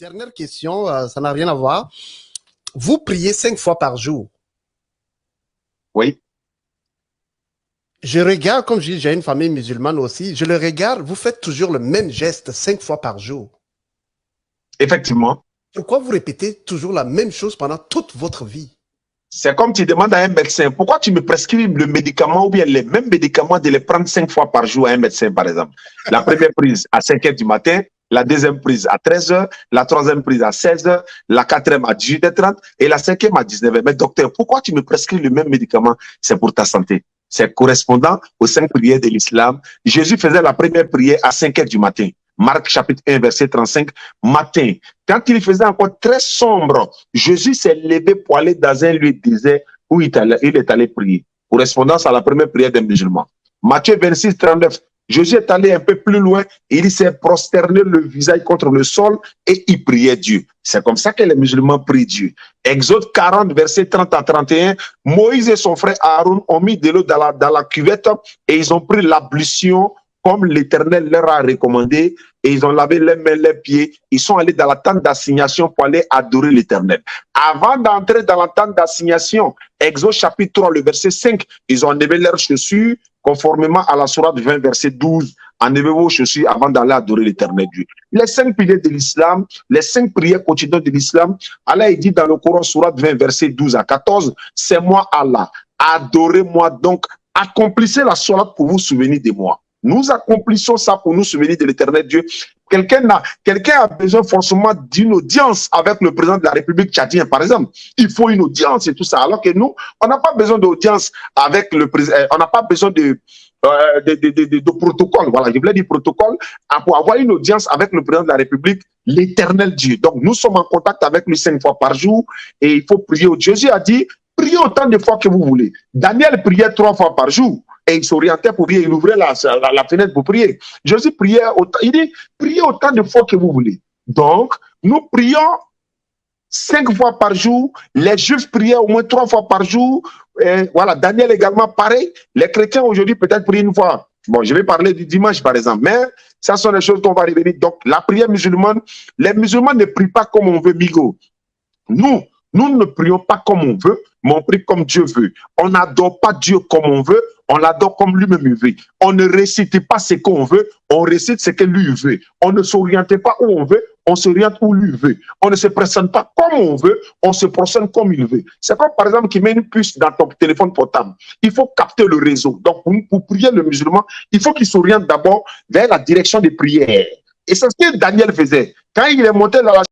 Dernière question, ça n'a rien à voir. Vous priez 5 fois par jour. Oui, Je regarde, comme je dis, j'ai une famille musulmane aussi, je le regarde, vous faites toujours le même geste 5 fois par jour. effectivement. Pourquoi vous répétez toujours la même chose pendant toute votre vie? C'est comme tu demandes à un médecin, pourquoi tu me prescris le médicament ou bien les mêmes médicaments de les prendre 5 fois par jour à un médecin, par exemple. La première prise à 5 heures du matin, la deuxième prise à 13 heures, la troisième prise à 16 heures, la quatrième à 18h30 et la cinquième à 19 heures. Mais docteur, pourquoi tu me prescris le même médicament? C'est pour ta santé. C'est correspondant aux 5 prières de l'islam. Jésus faisait la première prière à 5 heures du matin. Marc chapitre 1, verset 35, matin. Quand il faisait encore très sombre, Jésus s'est levé pour aller dans un lieu désert où il est allé prier. Correspondance à la première prière des musulmans. Matthieu 26, 39. Jésus est allé un peu plus loin et il s'est prosterné le visage contre le sol et il priait Dieu. C'est comme ça que les musulmans prient Dieu. Exode 40, verset 30 à 31. Moïse et son frère Aaron ont mis de l'eau dans la cuvette et ils ont pris l'ablution comme l'Éternel leur a recommandé, et ils ont lavé les mains, les pieds, ils sont allés dans la tente d'assignation pour aller adorer l'Éternel. Avant d'entrer dans la tente d'assignation, Exode chapitre 3, le verset 5, ils ont enlevé leurs chaussures, conformément à la sourate 20, verset 12, enlevez vos chaussures avant d'aller adorer l'Éternel Dieu. Les 5 piliers de l'islam, les 5 prières quotidiennes de l'islam, Allah il dit dans le Coran, sourate 20, verset 12 à 14, c'est moi Allah, adorez-moi donc, accomplissez la sourate pour vous souvenir de moi. Nous accomplissons ça pour nous souvenir de l'Éternel Dieu. Quelqu'un a besoin forcément d'une audience avec le président de la République tchadien, par exemple. Il faut une audience et tout ça. Alors que nous, on n'a pas besoin d'audience avec le président. On n'a pas besoin de protocole. Voilà, je voulais dire protocole. Pour avoir une audience avec le président de la République, l'Éternel Dieu. Donc, nous sommes en contact avec lui 5 fois par jour et il faut prier. Jésus a dit, priez autant de fois que vous voulez. Daniel priait 3 fois par jour. Et il s'orientait pour prier, il ouvrait la fenêtre pour prier. Jésus priait, il dit, priez autant de fois que vous voulez. Donc, nous prions 5 fois par jour. Les Juifs priaient au moins 3 fois par jour. Et voilà, Daniel également, pareil. Les chrétiens aujourd'hui peut-être prient une fois. Bon, je vais parler du dimanche par exemple, mais ça sont les choses qu'on va revenir. Donc, la prière musulmane, les musulmans ne prient pas comme on veut, Migo. Nous ne prions pas comme on veut, mais on prie comme Dieu veut. On n'adore pas Dieu comme on veut, on l'adore comme lui-même veut. On ne récite pas ce qu'on veut, on récite ce que lui veut. On ne s'oriente pas où on veut, on s'oriente où lui veut. On ne se présente pas comme on veut, on se présente comme il veut. C'est comme par exemple qui met une puce dans ton téléphone portable. Il faut capter le réseau. Donc pour prier le musulman, il faut qu'il s'oriente d'abord vers la direction des prières. Et c'est ce que Daniel faisait. Quand il est monté dans la